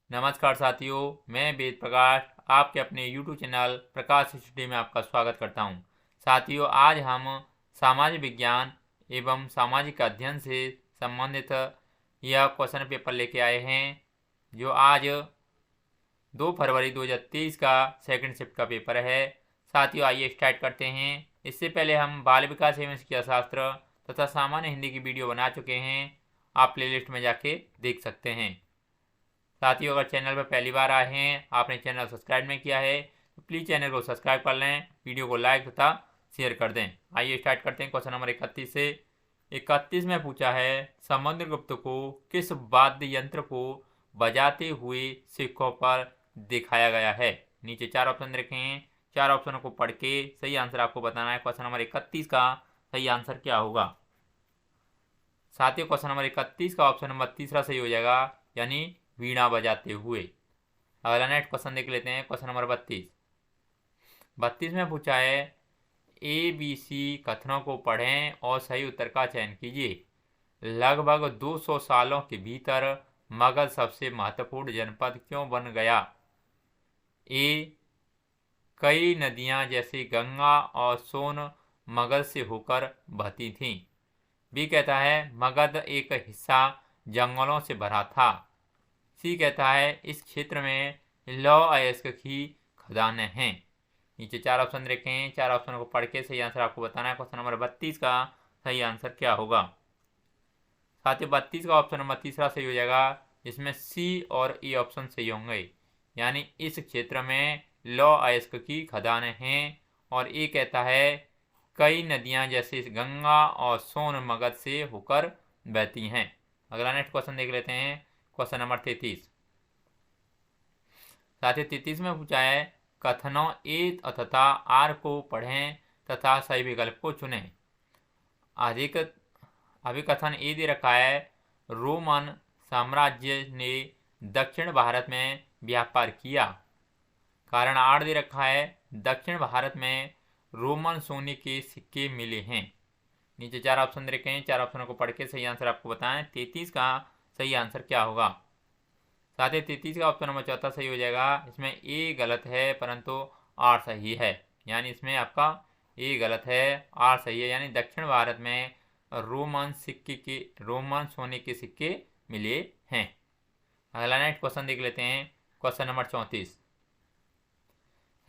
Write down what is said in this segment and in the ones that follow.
नमस्कार साथियों, मैं वेद प्रकाश आपके अपने YouTube चैनल प्रकाश स्टडी में आपका स्वागत करता हूं। साथियों, आज हम सामाजिक विज्ञान एवं सामाजिक अध्ययन से संबंधित यह क्वेश्चन पेपर लेके आए हैं, जो आज 2 फरवरी 2023 का सेकंड शिफ्ट का पेपर है। साथियों, आइए स्टार्ट करते हैं। इससे पहले हम बाल विकास एवं शिक्षा शास्त्र तथा सामान्य हिंदी की वीडियो बना चुके हैं, आप प्लेलिस्ट में जाके देख सकते हैं। साथियों, अगर चैनल पर पहली बार आए हैं, आपने चैनल सब्सक्राइब नहीं किया है तो प्लीज़ चैनल को सब्सक्राइब कर लें, वीडियो को लाइक तथा शेयर कर दें। आइए स्टार्ट करते हैं क्वेश्चन नंबर 31 से। 31 में पूछा है, समुद्रगुप्त को किस वाद्य यंत्र को बजाते हुए सिक्कों पर दिखाया गया है? नीचे 4 ऑप्शन रखे हैं, 4 ऑप्शनों को पढ़ के सही आंसर आपको बताना है। क्वेश्चन नंबर 31 का सही आंसर क्या होगा? साथियों, क्वेश्चन नंबर 31 का ऑप्शन नंबर तीसरा सही हो जाएगा, यानी वीणा बजाते हुए। अगला नेक्स्ट क्वेश्चन देख लेते हैं। क्वेश्चन नंबर 32 में पूछा है, ABC कथनों को पढ़ें और सही उत्तर का चयन कीजिए। लगभग 200 सालों के भीतर मगध सबसे महत्वपूर्ण जनपद क्यों बन गया? ए, कई नदियां जैसे गंगा और सोन मगध से होकर बहती थीं। बी कहता है, मगध एक हिस्सा जंगलों से भरा था। सी कहता है, इस क्षेत्र में लौह अयस्क की खदानें हैं। नीचे 4 ऑप्शन रखे हैं, 4 ऑप्शनों को पढ़ के सही आंसर आपको बताना है। क्वेश्चन नंबर 32 का सही आंसर क्या होगा? साथियों, 32 का ऑप्शन नंबर तीसरा सही हो जाएगा, जिसमें सी और ई ऑप्शन सही होंगे, यानी इस क्षेत्र में लौह अयस्क की खदानें हैं। और ये कहता है, कई नदियां जैसे गंगा और सोन मगध से होकर बहती हैं। अगला नेक्स्ट क्वेश्चन देख लेते हैं। Question number 33। साथियों, 33 में पूछा है, कथनों ए तथा आर को पढ़ें तथा सही विकल्प को चुनें। अधिक अभिकथन ए दे रखा है, रोमन साम्राज्य ने दक्षिण भारत में व्यापार किया। कारण आर दे रखा है, दक्षिण भारत में रोमन सोने के सिक्के मिले हैं। नीचे 4 ऑप्शन रखे हैं, 4 ऑप्शनों को पढ़ के सही आंसर आपको बताएं। 33 का सही आंसर क्या होगा? साथ ही 33 का ऑप्शन नंबर चौथा सही हो जाएगा। इसमें ए गलत है परंतु आर सही है, यानी इसमें आपका ए गलत है, आर सही है, यानी दक्षिण भारत में रोमन सोने के सिक्के मिले हैं। अगला नेक्स्ट क्वेश्चन देख लेते हैं। Question number 34।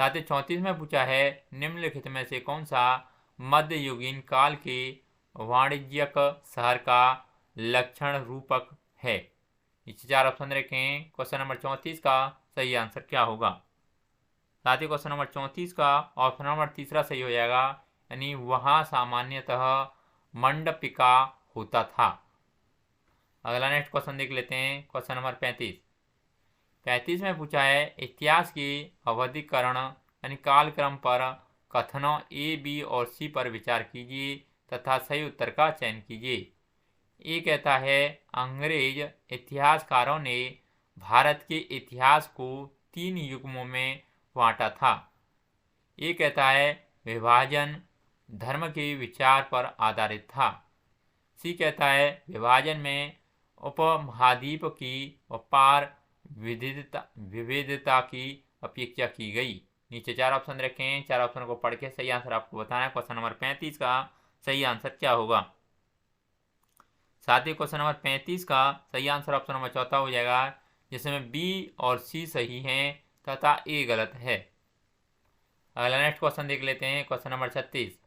साथ ही 34 में पूछा है, निम्नलिखित में से कौन सा मध्ययुगीन काल के वाणिज्यिक शहर का लक्षण रूपक है? नीचे 4 ऑप्शन रखे हैं। क्वेश्चन नंबर 34 का सही आंसर क्या होगा? साथ ही क्वेश्चन नंबर 34 का ऑप्शन नंबर तीसरा सही हो जाएगा, यानी वहाँ सामान्यतः मंडपिका होता था। अगला नेक्स्ट क्वेश्चन देख लेते हैं। क्वेश्चन नंबर 35 में पूछा है, इतिहास के अवधिकरण यानी कालक्रम पर कथनों ए, बी और सी पर विचार कीजिए तथा सही उत्तर का चयन कीजिए। ये कहता है, अंग्रेज इतिहासकारों ने भारत के इतिहास को 3 युग्मों में बांटा था। ये कहता है, विभाजन धर्म के विचार पर आधारित था। सी कहता है, विभाजन में उपमहाद्वीप की अपार विविधता की अपेक्षा की गई। नीचे 4 ऑप्शन रखे हैं, 4 ऑप्शन को पढ़ के सही आंसर आपको बताना है। क्वेश्चन नंबर 35 का सही आंसर क्या होगा? साथ ही क्वेश्चन नंबर 35 का सही आंसर ऑप्शन नंबर चौथा हो जाएगा, जिसमें बी और सी सही हैं तथा ए गलत है। अगला नेक्स्ट क्वेश्चन देख लेते हैं। क्वेश्चन नंबर 36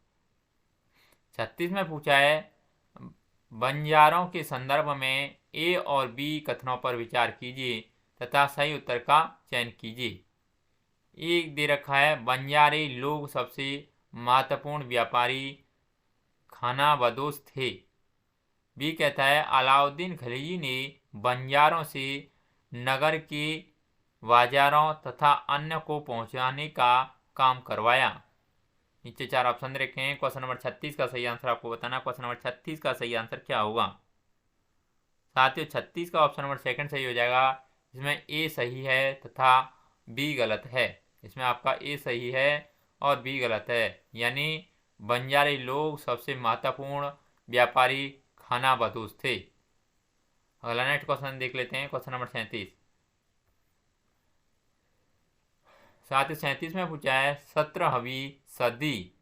में पूछा है, बंजारों के संदर्भ में ए और बी कथनों पर विचार कीजिए तथा सही उत्तर का चयन कीजिए। एक दे रखा है, बंजारे लोग सबसे महत्वपूर्ण व्यापारी खानाबदोश थे। बी कहता है, अलाउद्दीन खिलजी ने बंजारों से नगर के बाजारों तथा अन्य को पहुंचाने का काम करवाया। नीचे 4 ऑप्शन रखे हैं। क्वेश्चन नंबर 36 का सही आंसर आपको बताना। क्वेश्चन नंबर 36 का सही आंसर क्या होगा? साथियों, 36 का ऑप्शन नंबर सेकंड सही हो जाएगा, इसमें ए सही है तथा बी गलत है। इसमें आपका ए सही है और बी गलत है, यानी बंजारे लोग सबसे महत्वपूर्ण व्यापारी खानाबदोश थे। अगला नेक्स्ट क्वेश्चन देख लेते हैं। Question number 37। साथ ही 37 में पूछा है 17वीं सदी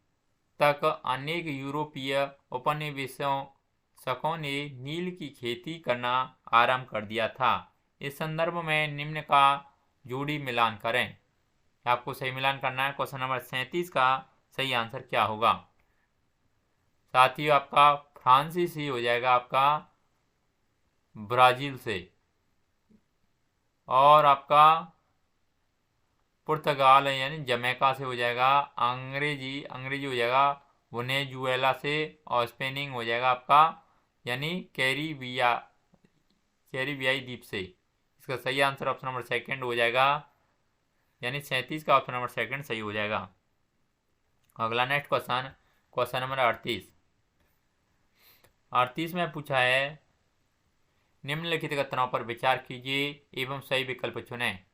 तक अनेक यूरोपीय उपनिवेशकों ने नील की खेती करना आरंभ कर दिया था। इस संदर्भ में निम्न का जोड़ी मिलान करें। आपको सही मिलान करना है। क्वेश्चन नंबर 37 का सही आंसर क्या होगा? साथियों, आपका फ्रांसीसी हो जाएगा आपका ब्राजील से, और आपका पुर्तगाल यानी जमैका से हो जाएगा। अंग्रेजी हो जाएगा वेनेजुएला से, और स्पेनिंग हो जाएगा आपका यानी कैरिबियाई द्वीप से। इसका सही आंसर ऑप्शन नंबर सेकंड हो जाएगा, यानी 37 का ऑप्शन नंबर सेकंड सही हो जाएगा। अगला नेक्स्ट क्वेश्चन नंबर 38 में पूछा है निम्नलिखित कथनों पर विचार कीजिए एवं सही विकल्प चुनें।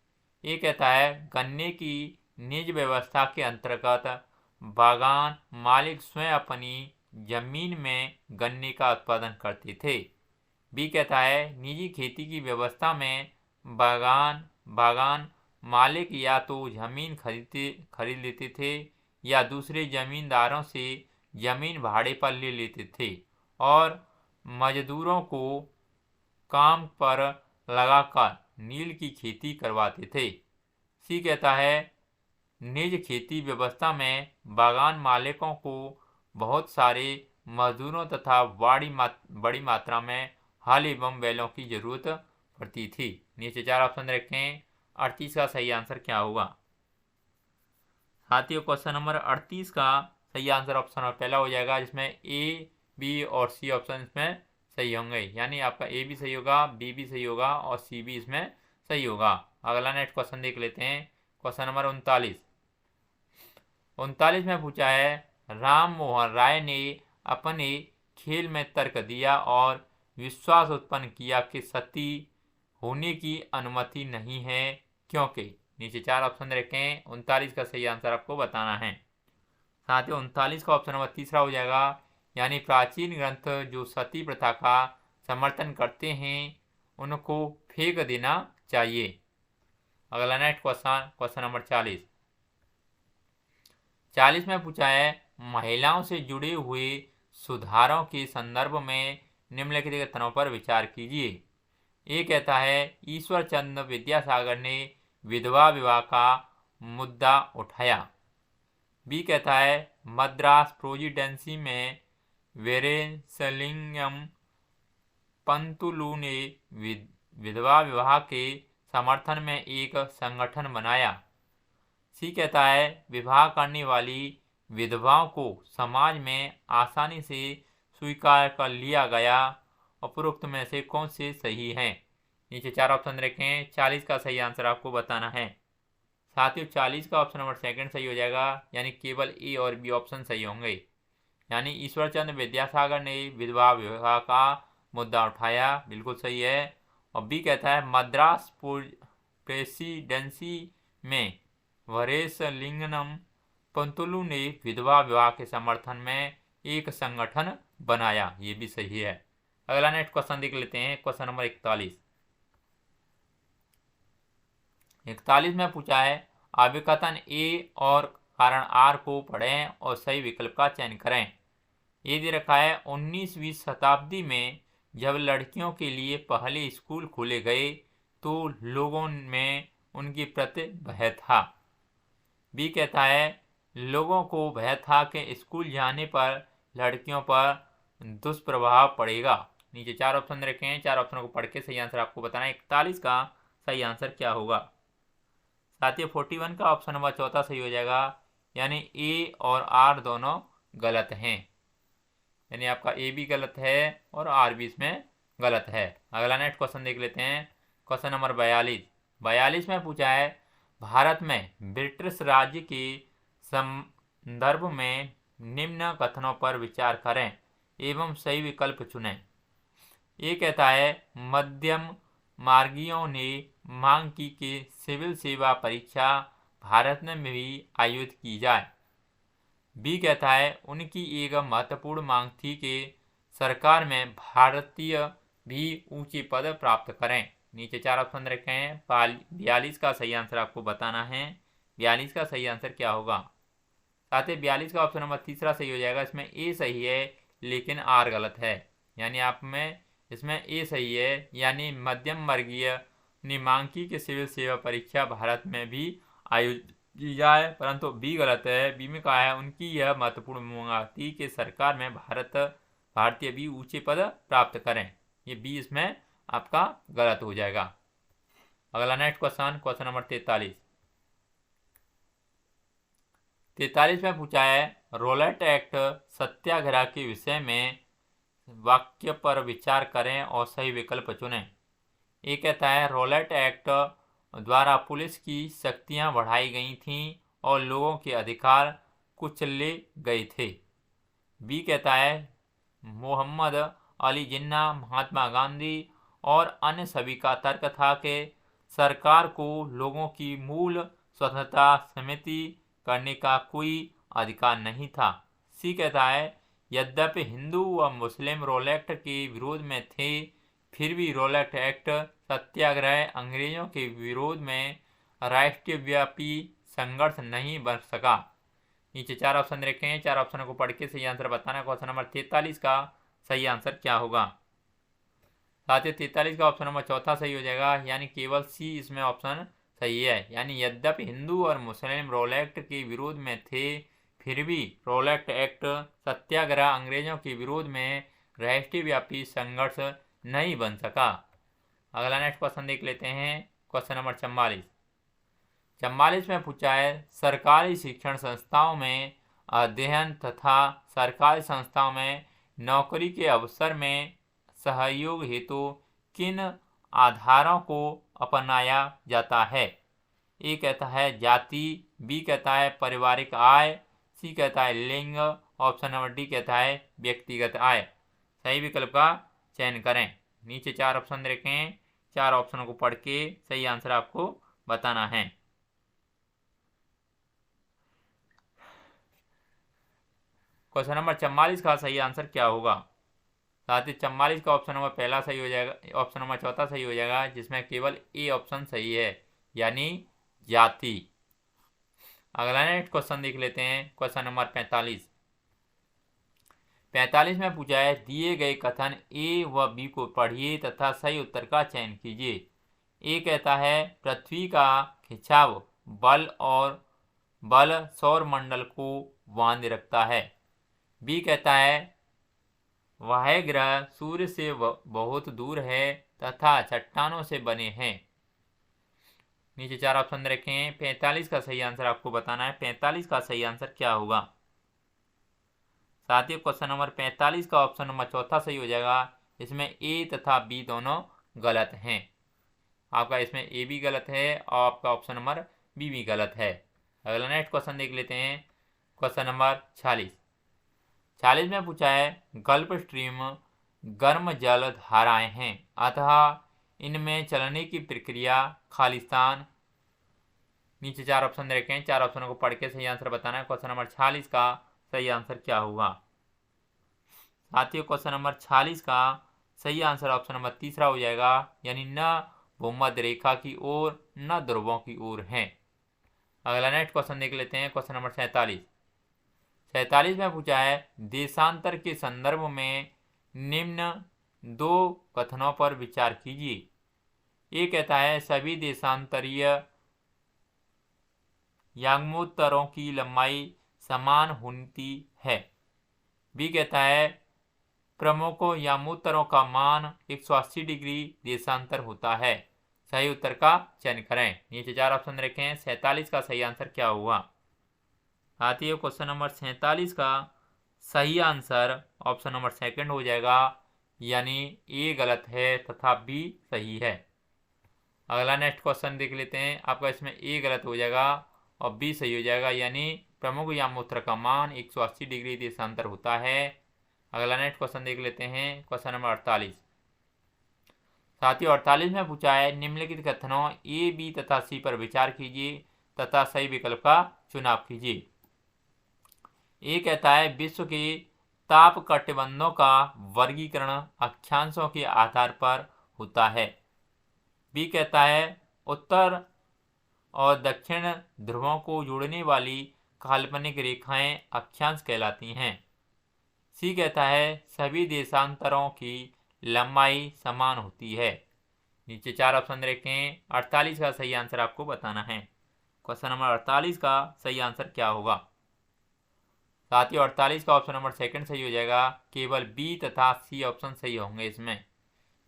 ये कहता है गन्ने की निज व्यवस्था के अंतर्गत बागान मालिक स्वयं अपनी जमीन में गन्ने का उत्पादन करते थे। बी कहता है निजी खेती की व्यवस्था में बागान मालिक या तो जमीन खरीद लेते थे या दूसरे जमींदारों से जमीन भाड़े पर ले लेते थे और मजदूरों को काम पर लगाकर नील की खेती करवाते थे। सी कहता है निज खेती व्यवस्था में बागान मालिकों को बहुत सारे मजदूरों तथा बड़ी मात्रा में हल एवं बैलों की जरूरत पड़ती थी। नीचे 4 ऑप्शन रखें। 38 का सही आंसर क्या होगा? साथियों, क्वेश्चन नंबर 38 का सही आंसर ऑप्शन नंबर पहला हो जाएगा, जिसमें ए, बी और सी ऑप्शन इसमें सही होंगे। यानी आपका ए भी सही होगा, बी भी सही होगा और सी भी इसमें सही होगा। अगला नेक्स्ट क्वेश्चन देख लेते हैं। क्वेश्चन नंबर 39 में पूछा है राम मोहन राय ने अपने खेल में तर्क दिया और विश्वास उत्पन्न किया कि सती होने की अनुमति नहीं है, क्योंकि नीचे 4 ऑप्शन रखें। 39 का सही आंसर आपको बताना है। साथ ही 39 का ऑप्शन नंबर तीसरा हो जाएगा, यानी प्राचीन ग्रंथ जो सती प्रथा का समर्थन करते हैं उनको फेंक देना चाहिए। अगला नेक्स्ट क्वेश्चन नंबर 40 में पूछा है महिलाओं से जुड़े हुए सुधारों के संदर्भ में निम्नलिखित कथनों पर विचार कीजिए। ये कहता है ईश्वर चंद्र विद्यासागर ने विधवा विवाह का मुद्दा उठाया। बी कहता है मद्रास प्रेसिडेंसी में वीरेशलिंगम पंतुलू ने विधवा विवाह के समर्थन में एक संगठन बनाया। सी कहता है विवाह करने वाली विधवाओं को समाज में आसानी से स्वीकार कर लिया गया। उपरोक्त में से कौन से सही हैं? नीचे 4 ऑप्शन रखें। 40 का सही आंसर आपको बताना है। साथियों, 40 का ऑप्शन नंबर सेकंड सही हो जाएगा, यानी केवल ए और बी ऑप्शन सही होंगे। यानी ईश्वर चंद्र विद्यासागर ने विधवा विवाह का मुद्दा उठाया, बिल्कुल सही है। और बी कहता है मद्रास प्रेसिडेंसी में वीरेशलिंगम पंतुलू ने विधवा विवाह के समर्थन में एक संगठन बनाया, ये भी सही है। अगला नेक्स्ट क्वेश्चन देख लेते हैं। क्वेश्चन नंबर 41 में पूछा है अभिकथन ए और कारण आर को पढ़ें और सही विकल्प का चयन करें। ये दे रखा है 19वीं शताब्दी में जब लड़कियों के लिए पहले स्कूल खोले गए तो लोगों में उनके प्रति भय था। बी कहता है लोगों को भय था कि स्कूल जाने पर लड़कियों पर दुष्प्रभाव पड़ेगा। नीचे 4 ऑप्शन रखें। 4 ऑप्शनों को पढ़ के सही आंसर आपको बताना है। 41 का सही आंसर क्या होगा? साथियों, 41 का ऑप्शन नंबर चौथा सही हो जाएगा, यानी ए और आर दोनों गलत हैं। यानी आपका ए भी गलत है और आर भी इसमें गलत है। अगला नेक्स्ट क्वेश्चन देख लेते हैं। क्वेश्चन नंबर 42 में पूछा है भारत में ब्रिटिश राज्य के संदर्भ में निम्न कथनों पर विचार करें एवं सही विकल्प चुनें। ये कहता है मध्यम मार्गियों ने मांग की कि सिविल सेवा परीक्षा भारत में भी आयोजित की जाए। बी कहता है उनकी एक महत्वपूर्ण मांग थी कि सरकार में भारतीय भी ऊंचे पद प्राप्त करें। नीचे 4 ऑप्शन रखें। 42 का सही आंसर आपको बताना है, 42 का सही आंसर क्या होगा? साथ ही 42 का ऑप्शन नंबर तीसरा सही हो जाएगा। इसमें ए सही है लेकिन आर गलत है, यानी आप में इसमें ए सही है, यानी मध्यम वर्गीय निमांकी की सिविल सेवा परीक्षा भारत में भी आयोजित की जाए, परंतु बी गलत है। बी में कहा है उनकी यह महत्वपूर्ण मांग थी कि सरकार में भारतीय भी ऊंचे पद प्राप्त करें। ये बी इसमें आपका गलत हो जाएगा। अगला नेक्स्ट क्वेश्चन नंबर 43 में पूछा है रोलेट एक्ट सत्याग्रह के विषय में वाक्य पर विचार करें और सही विकल्प चुनें। ये कहता है रोलेट एक्ट द्वारा पुलिस की शक्तियां बढ़ाई गई थीं और लोगों के अधिकार कुचले गए थे। बी कहता है मोहम्मद अली जिन्ना, महात्मा गांधी और अन्य सभी का तर्क था कि सरकार को लोगों की मूल स्वतंत्रता समिति करने का कोई अधिकार नहीं था। सी कहता है यद्यपि हिंदू व मुस्लिम रोलेट के विरोध में थे, फिर भी रोलेट एक्ट सत्याग्रह अंग्रेजों के विरोध में राष्ट्रव्यापी संघर्ष नहीं बन सका। नीचे 4 ऑप्शन रखें, 4 ऑप्शनों को पढ़ के सही आंसर बताना। क्वेश्चन नंबर 43 का सही आंसर क्या होगा? साथ ही 43 का ऑप्शन नंबर चौथा सही हो जाएगा, यानी केवल सी इसमें ऑप्शन सही है। यानी यद्यपि हिंदू और मुस्लिम रोलेट के विरोध में थे, फिर भी रोलेट एक्ट सत्याग्रह अंग्रेजों के विरोध में राष्ट्रव्यापी संघर्ष नहीं बन सका। अगला नेक्स्ट क्वेश्चन देख लेते हैं। क्वेश्चन नंबर 44 में पूछा है सरकारी शिक्षण संस्थाओं में अध्ययन तथा सरकारी संस्थाओं में नौकरी के अवसर में सहयोग हेतु किन आधारों को अपनाया जाता है? ए कहता है जाति, बी कहता है पारिवारिक आय, सी कहता है लिंग, ऑप्शन नंबर डी कहता है व्यक्तिगत आय। सही विकल्प का चयन करें। नीचे 4 ऑप्शन रखें, 4 ऑप्शनों को पढ़ के सही आंसर आपको बताना है। क्वेश्चन नंबर 44 का सही आंसर क्या होगा? साथ ही 44 का ऑप्शन नंबर पहला सही हो जाएगा, ऑप्शन नंबर चौथा सही हो जाएगा, जिसमें केवल ए ऑप्शन सही है, यानी जाति। अगला नेक्स्ट क्वेश्चन देख लेते हैं। क्वेश्चन नंबर 45 में पूछा है दिए गए कथन ए व बी को पढ़िए तथा सही उत्तर का चयन कीजिए। ए कहता है पृथ्वी का खिंचाव बल सौर मंडल को बांधे रखता है। बी कहता है वह ग्रह सूर्य से बहुत दूर है तथा चट्टानों से बने हैं। नीचे 4 ऑप्शन रखें। 45 का सही आंसर आपको बताना है। 45 का सही आंसर क्या होगा? साथ ही क्वेश्चन नंबर 45 का ऑप्शन नंबर चौथा सही हो जाएगा। इसमें ए तथा बी दोनों गलत हैं। आपका इसमें ए भी गलत है और आपका ऑप्शन नंबर बी भी गलत है। अगला नेक्स्ट क्वेश्चन देख लेते हैं। क्वेश्चन नंबर 46 में पूछा है गल्फ स्ट्रीम गर्म जल धाराएं हैं, अतः इनमें चलने की प्रक्रिया खालिस्तान। नीचे 4 ऑप्शन रखें, 4 ऑप्शनों को पढ़ के सही आंसर बताना है। क्वेश्चन नंबर 46 का सही आंसर क्या होगा? साथियों क्वेश्चन नंबर 46 का सही आंसर ऑप्शन नंबर तीसरा हो जाएगा, यानी न भूमध्य रेखा की ओर न ध्रुवों की ओर है। अगला नेक्स्ट क्वेश्चन देख लेते हैं। क्वेश्चन नंबर 47 में पूछा है देशांतर के संदर्भ में निम्न 2 कथनों पर विचार कीजिए। ये कहता है सभी देशांतरीय याग्मोत्तरों की लंबाई समान होती है। बी कहता है प्रमुखों यामोत्तरों का मान 180 डिग्री देशांतर होता है। सही उत्तर का चयन करें। नीचे 4 ऑप्शन रखें। 47 का सही आंसर क्या होगा? साथियों क्वेश्चन नंबर 47 का सही आंसर ऑप्शन नंबर सेकंड हो जाएगा, यानी ए गलत है तथा बी सही है। अगला नेक्स्ट क्वेश्चन देख लेते हैं। आपका इसमें ए गलत हो जाएगा और बी सही हो जाएगा, यानी प्रमुख यामोत्तर का मान 180 डिग्री देशांतर होता है। अगला नेक्स्ट क्वेश्चन देख लेते हैं। Question number 48। साथियों 48 में पूछा है निम्नलिखित कथनों ए, बी तथा सी पर विचार कीजिए तथा सही विकल्प का चुनाव कीजिए। ए कहता है विश्व के ताप कटिबंधों का वर्गीकरण अक्षांशों के आधार पर होता है। बी कहता है और दक्षिण ध्रुवों को जोड़ने वाली काल्पनिक रेखाएं अक्षांश कहलाती हैं। सी कहता है सभी देशांतरों की लंबाई समान होती है। नीचे 4 ऑप्शन देखें, 48 का सही आंसर आपको बताना है। क्वेश्चन नंबर 48 का सही आंसर क्या होगा? साथ ही 48 का ऑप्शन नंबर सेकंड सही हो जाएगा। केवल बी तथा सी ऑप्शन सही होंगे इसमें,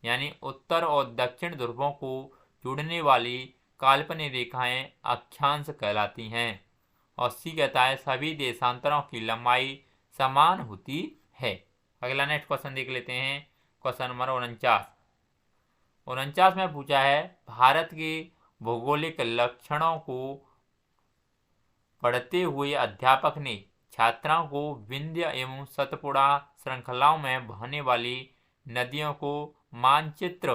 यानी उत्तर और दक्षिण ध्रुवों को जोड़ने वाली काल्पनिक रेखाएं अक्षांश कहलाती हैं। और सी कहता है सभी देशांतरों की लंबाई समान होती है। अगला नेक्स्ट क्वेश्चन देख लेते हैं। क्वेश्चन नंबर 49 में पूछा है भारत के भौगोलिक लक्षणों को पढ़ते हुए अध्यापक ने छात्राओं को विंध्य एवं सतपुड़ा श्रृंखलाओं में बहने वाली नदियों को मानचित्र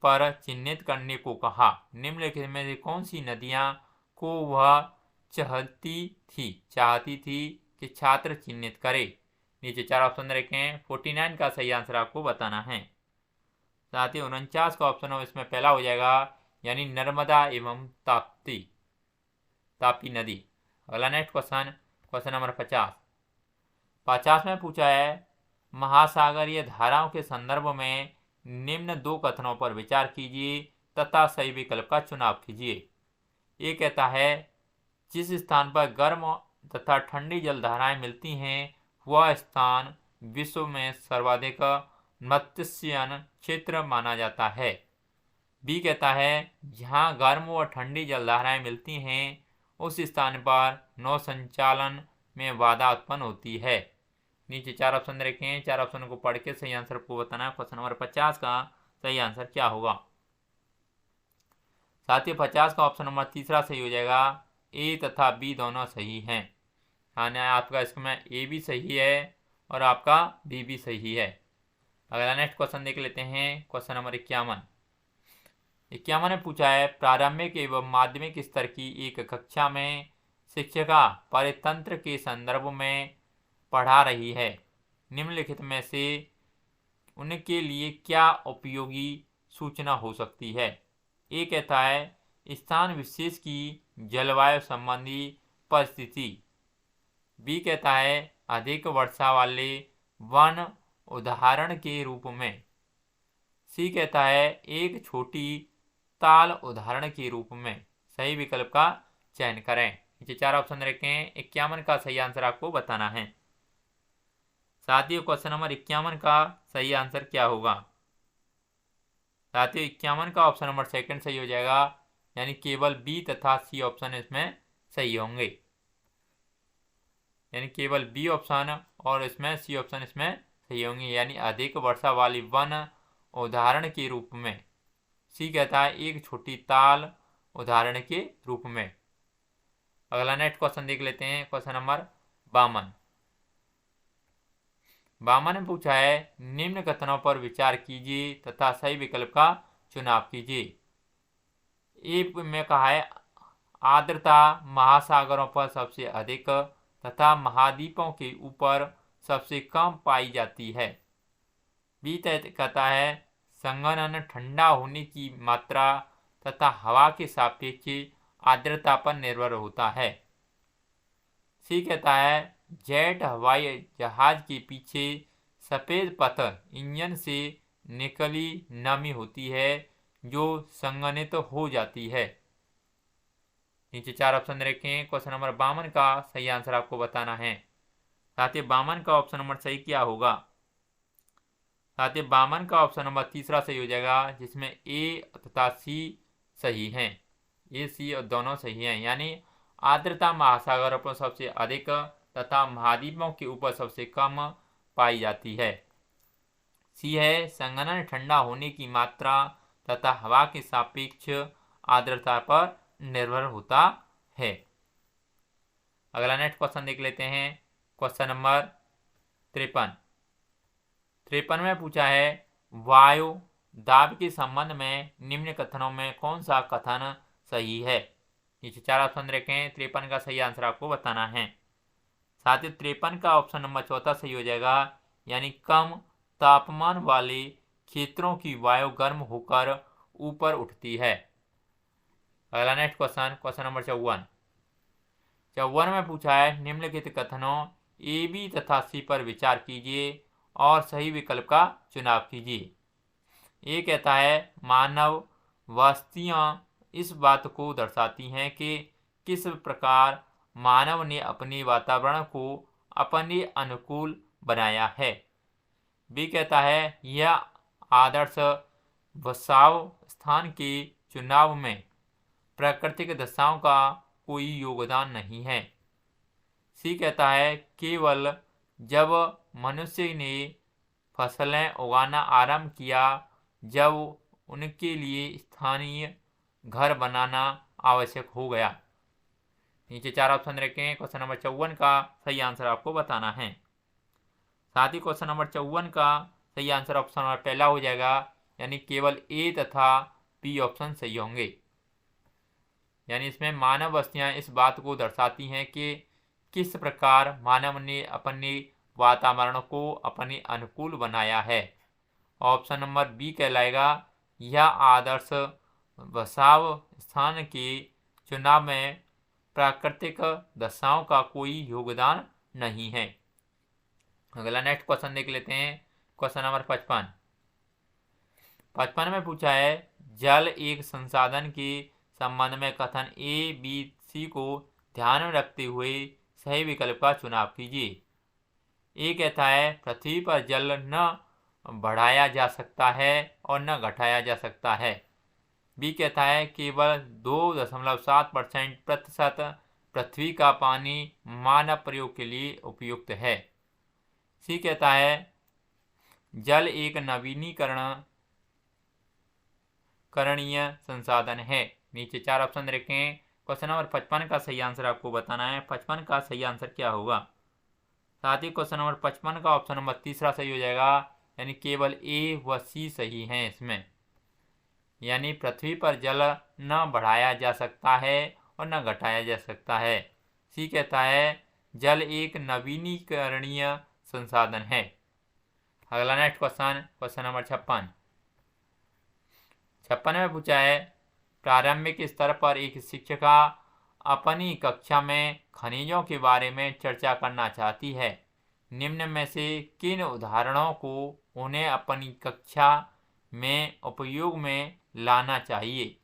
पर चिन्हित करने को कहा। निम्नलिखित में से कौन सी नदियां को वह चाहती थी कि छात्र चिन्हित करे? नीचे 4 ऑप्शन रखें। 49 का सही आंसर आपको बताना है। साथ ही 49 का ऑप्शन इसमें पहला हो जाएगा, यानी नर्मदा एवं तापी नदी। अगला नेक्स्ट क्वेश्चन नंबर 50 में पूछा है महासागरीय धाराओं के संदर्भ में निम्न दो कथनों पर विचार कीजिए तथा सही विकल्प का चुनाव कीजिए। ये कहता है जिस स्थान पर गर्म तथा ठंडी जलधाराएं मिलती हैं वह स्थान विश्व में सर्वाधिक मत्स्यन क्षेत्र माना जाता है। बी कहता है जहां गर्म व ठंडी जलधाराएं मिलती हैं उस स्थान पर नौ संचालन में बाधा उत्पन्न होती है। नीचे 4 ऑप्शन रखें। 4 ऑप्शन को पढ़ के सही आंसर को बताना है। क्वेश्चन नंबर 50 का सही आंसर क्या होगा? साथ ही 50 का ऑप्शन नंबर तीसरा सही हो जाएगा। ए तथा बी दोनों सही हैं, यानी आपका इसमें ए भी सही है और आपका बी भी सही है। अगला नेक्स्ट क्वेश्चन देख लेते हैं। क्वेश्चन नंबर 51 में पूछा है प्रारंभिक एवं माध्यमिक स्तर की एक कक्षा में शिक्षिका परितंत्र के संदर्भ में पढ़ा रही है। निम्नलिखित में से उनके लिए क्या उपयोगी सूचना हो सकती है? ए कहता है स्थान विशेष की जलवायु संबंधी परिस्थिति। बी कहता है अधिक वर्षा वाले वन उदाहरण के रूप में। सी कहता है एक छोटी ताल उदाहरण के रूप में। सही विकल्प का चयन करें। नीचे 4 ऑप्शन रखें। 51 का सही आंसर आपको बताना है। साथियों क्वेश्चन नंबर 51 का सही आंसर क्या होगा? साथियों 51 का ऑप्शन नंबर सेकंड सही हो जाएगा, यानी केवल बी तथा सी ऑप्शन इसमें सही होंगे, यानी केवल बी ऑप्शन और इसमें सी ऑप्शन इसमें सही होंगे, यानी अधिक वर्षा वाली वन उदाहरण के रूप में। सी कहता है एक छोटी ताल उदाहरण के रूप में। अगला नेक्स्ट क्वेश्चन देख लेते हैं। क्वेश्चन नंबर 52 ने पूछा है निम्न कथनों पर विचार कीजिए तथा सही विकल्प का चुनाव कीजिए। ए में कहा है आर्द्रता महासागरों पर सबसे अधिक तथा महाद्वीपों के ऊपर सबसे कम पाई जाती है। बी कहता है संघनन ठंडा होने की मात्रा तथा हवा के सापेक्ष आर्द्रता पर निर्भर होता है। सी कहता है जेट हवाई जहाज के पीछे सफेद पत्थर इंजन से निकली नमी होती है जो संघनित हो जाती है। नीचे 4 ऑप्शन रखें। क्वेश्चन नंबर 52 का सही आंसर आपको बताना है। साथ ही 52 का ऑप्शन नंबर सही क्या होगा? साथ ही 52 का ऑप्शन नंबर तीसरा सही हो जाएगा, जिसमें ए तथा सी सही हैं। ए सी और दोनों सही हैं, यानी आर्द्रता महासागरों पर सबसे अधिक तथा महाद्वीपों के ऊपर सबसे कम पाई जाती है। सी है संघनन ठंडा होने की मात्रा तथा हवा के सापेक्ष आर्द्रता पर निर्भर होता है। अगला नेक्स्ट क्वेश्चन देख लेते हैं। क्वेश्चन नंबर 53 में पूछा है वायु दाब के संबंध में निम्न कथनों में कौन सा कथन सही है? नीचे 4 ऑप्शन रखें। 53 का सही आंसर आपको बताना है। साथ ही 53 का ऑप्शन नंबर चौथा सही हो जाएगा, यानी कम तापमान वाले क्षेत्रों की वायु गर्म होकर ऊपर उठती है। अगला नेक्स्ट क्वेश्चन, क्वेश्चन नंबर 54 में पूछा है निम्नलिखित कथनों ए, बी तथा सी पर विचार कीजिए और सही विकल्प का चुनाव कीजिए। ये कहता है मानव बस्तियां इस बात को दर्शाती हैं कि किस प्रकार मानव ने अपने वातावरण को अपने अनुकूल बनाया है। बी कहता है यह आदर्श बसाव स्थान के चुनाव में प्राकृतिक दशाओं का कोई योगदान नहीं है। सी कहता है केवल जब मनुष्य ने फसलें उगाना आरंभ किया जब उनके लिए स्थानीय घर बनाना आवश्यक हो गया। नीचे 4 ऑप्शन रखें। क्वेश्चन नंबर 54 का सही आंसर आपको बताना है। साथ ही क्वेश्चन नंबर 54 का सही आंसर ऑप्शन नंबर पहला हो जाएगा, यानी केवल ए तथा बी ऑप्शन सही होंगे। यानी इसमें मानव बस्तियां इस बात को दर्शाती हैं कि किस प्रकार मानव ने अपने वातावरण को अपने अनुकूल बनाया है। ऑप्शन नंबर बी कहलाएगा यह आदर्श बसाव स्थान के चुनाव में प्राकृतिक दशाओं का कोई योगदान नहीं है। अगला नेक्स्ट क्वेश्चन देख लेते हैं। क्वेश्चन नंबर 55 में पूछा है जल एक संसाधन के संबंध में कथन ए, बी, सी को ध्यान में रखते हुए सही विकल्प का चुनाव कीजिए। ए कहता है पृथ्वी पर जल न बढ़ाया जा सकता है और न घटाया जा सकता है। बी कहता है केवल 2.7% प्रतिशत पृथ्वी का पानी मानव प्रयोग के लिए उपयुक्त है। सी कहता है जल एक नवीनीकरणीय संसाधन है। नीचे 4 ऑप्शन रखें। क्वेश्चन नंबर 55 का सही आंसर आपको बताना है। 55 का सही आंसर क्या होगा। साथ ही क्वेश्चन नंबर 55 का ऑप्शन नंबर तीसरा सही हो जाएगा, यानी केवल ए व सी सही हैं इसमें। यानी पृथ्वी पर जल न बढ़ाया जा सकता है और न घटाया जा सकता है। सी कहता है जल एक नवीनीकरणीय संसाधन है। अगला नेक्स्ट क्वेश्चन, क्वेश्चन नंबर 56 में पूछा है प्रारंभिक स्तर पर एक शिक्षिका अपनी कक्षा में खनिजों के बारे में चर्चा करना चाहती है। निम्न में से किन उदाहरणों को उन्हें अपनी कक्षा में उपयोग में लाना चाहिए।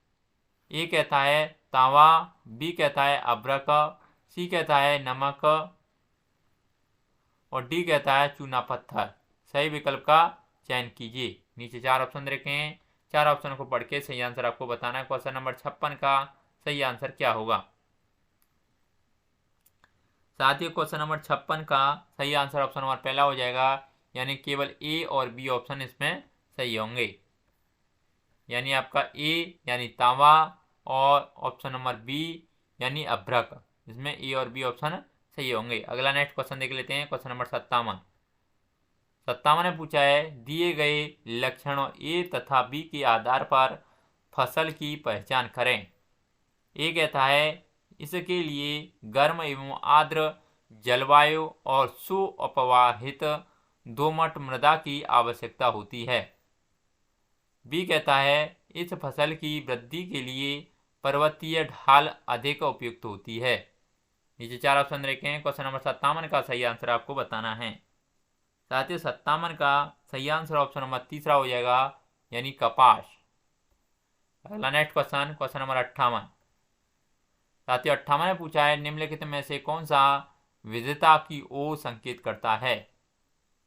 ए कहता है तांबा, बी कहता है अभ्रक, सी कहता है नमक और डी कहता है चूना पत्थर। सही विकल्प का चयन कीजिए। नीचे 4 ऑप्शन रखें। 4 ऑप्शन को पढ़ के सही आंसर आपको बताना है। क्वेश्चन नंबर 56 का सही आंसर क्या होगा। साथ ही क्वेश्चन नंबर 56 का सही आंसर ऑप्शन नंबर पहला हो जाएगा, यानी केवल ए और बी ऑप्शन इसमें सही होंगे। यानी आपका ए यानी तांबा और ऑप्शन नंबर बी यानी अभ्रक, इसमें ए और बी ऑप्शन सही होंगे। अगला नेक्स्ट क्वेश्चन देख लेते हैं। क्वेश्चन नंबर 57 ने पूछा है दिए गए लक्षणों ए तथा बी के आधार पर फसल की पहचान करें। ए कहता है इसके लिए गर्म एवं आर्द्र जलवायु और सुअपवाहित दोमट मृदा की आवश्यकता होती है। बी कहता है इस फसल की वृद्धि के लिए पर्वतीय ढाल अधिक उपयुक्त होती है। नीचे 4 ऑप्शन रखें। क्वेश्चन नंबर 57 का सही आंसर आपको बताना है। साथ ही 57 का सही आंसर ऑप्शन नंबर तीसरा हो जाएगा, यानी कपास। अगला नेक्स्ट क्वेश्चन, क्वेश्चन नंबर 58। साथ ही 58 ने पूछा है निम्नलिखित में से कौन सा विविधता की ओर संकेत करता है।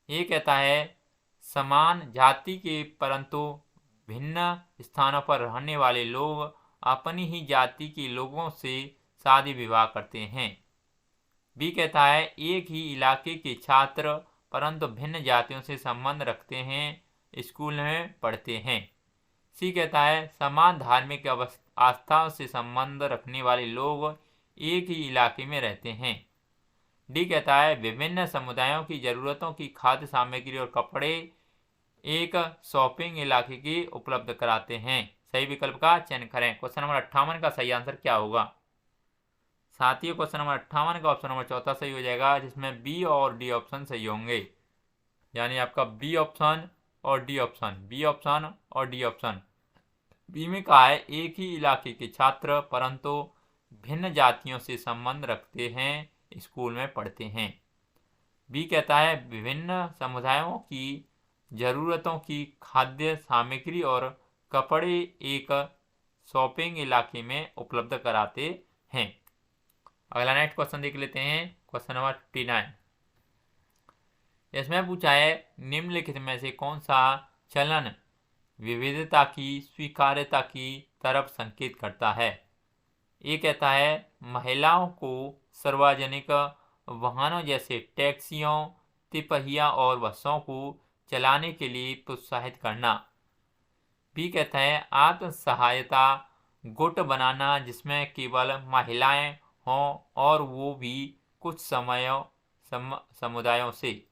ये कहता है समान जाति के परंतु भिन्न स्थानों पर रहने वाले लोग अपनी ही जाति के लोगों से शादी विवाह करते हैं। बी कहता है एक ही इलाके के छात्र परंतु भिन्न जातियों से संबंध रखते हैं, स्कूल में पढ़ते हैं। सी कहता है समान धार्मिक आस्थाओं से संबंध रखने वाले लोग एक ही इलाके में रहते हैं। डी कहता है विभिन्न समुदायों की जरूरतों की खाद्य सामग्री और कपड़े एक शॉपिंग इलाके की उपलब्ध कराते हैं। सही विकल्प का चयन करें। क्वेश्चन नंबर 58 का सही आंसर क्या होगा। साथ ही क्वेश्चन नंबर 58 का ऑप्शन नंबर चौथा सही हो जाएगा, जिसमें बी और डी ऑप्शन सही होंगे। यानी आपका बी ऑप्शन और डी ऑप्शन, बी ऑप्शन और डी ऑप्शन बी में कहा है एक ही इलाके के छात्र परंतु भिन्न जातियों से संबंध रखते हैं, स्कूल में पढ़ते हैं। बी कहता है विभिन्न समुदायों की जरूरतों की खाद्य सामग्री और कपड़े एक शॉपिंग इलाके में उपलब्ध कराते हैं। अगला नेक्स्ट क्वेश्चन देख लेते हैं, क्वेश्चन नंबर 59। इसमें पूछा है निम्नलिखित में से कौन सा चलन विविधता की स्वीकार्यता की तरफ संकेत करता है। ये कहता है महिलाओं को सार्वजनिक वाहनों जैसे टैक्सियों, तिपहिया और बसों को चलाने के लिए प्रोत्साहित करना। बी कहता है आत्म सहायता गुट बनाना जिसमें केवल महिलाएं हों और वो भी कुछ समुदायों से।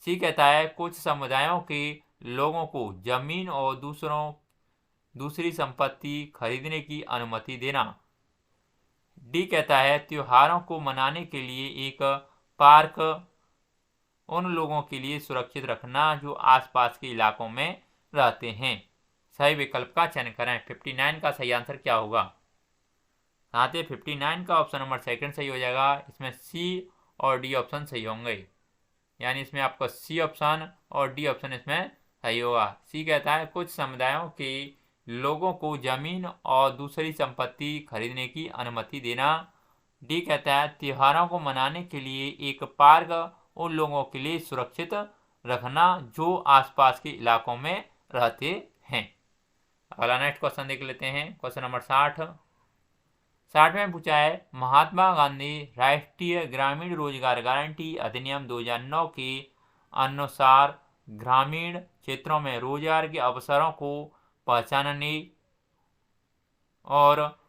सी कहता है कुछ समुदायों के लोगों को जमीन और दूसरी संपत्ति खरीदने की अनुमति देना। डी कहता है त्योहारों को मनाने के लिए एक पार्क उन लोगों के लिए सुरक्षित रखना जो आसपास के इलाकों में रहते हैं। सही विकल्प का चयन करें। 59 का सही आंसर क्या होगा? साथ ही 59 का ऑप्शन नंबर सेकंड सही हो जाएगा। इसमें सी और डी ऑप्शन सही होंगे, यानी इसमें आपका सी ऑप्शन और डी ऑप्शन इसमें सही होगा। सी कहता है कुछ समुदायों के लोगों को जमीन और दूसरी संपत्ति खरीदने की अनुमति देना। डी कहता है त्योहारों को मनाने के लिए एक पार्क उन लोगों के लिए सुरक्षित रखना जो आसपास के इलाकों में रहते हैं। अगला नेक्स्ट क्वेश्चन देख लेते हैं, क्वेश्चन नंबर 60 में पूछा है महात्मा गांधी राष्ट्रीय ग्रामीण रोजगार गारंटी अधिनियम 2009 के अनुसार ग्रामीण क्षेत्रों में रोजगार के अवसरों को पहचानने और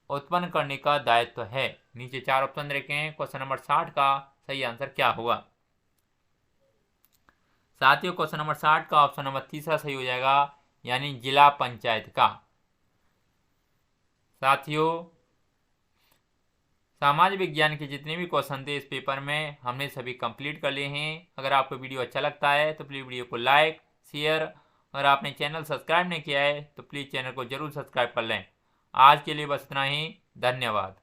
उत्पन्न करने का दायित्व है। नीचे 4 ऑप्शन रखे हैं। क्वेश्चन नंबर 60 का सही आंसर क्या होगा? साथियों क्वेश्चन नंबर 60 का ऑप्शन नंबर तीसरा सही हो जाएगा, यानी जिला पंचायत का। साथियों समाज विज्ञान के जितने भी क्वेश्चन थे इस पेपर में हमने सभी कंप्लीट कर लिए हैं। अगर आपको वीडियो अच्छा लगता है तो प्लीज़ वीडियो को लाइक शेयर, अगर आपने चैनल सब्सक्राइब नहीं किया है तो प्लीज़ चैनल को जरूर सब्सक्राइब कर लें। आज के लिए बस इतना ही, धन्यवाद।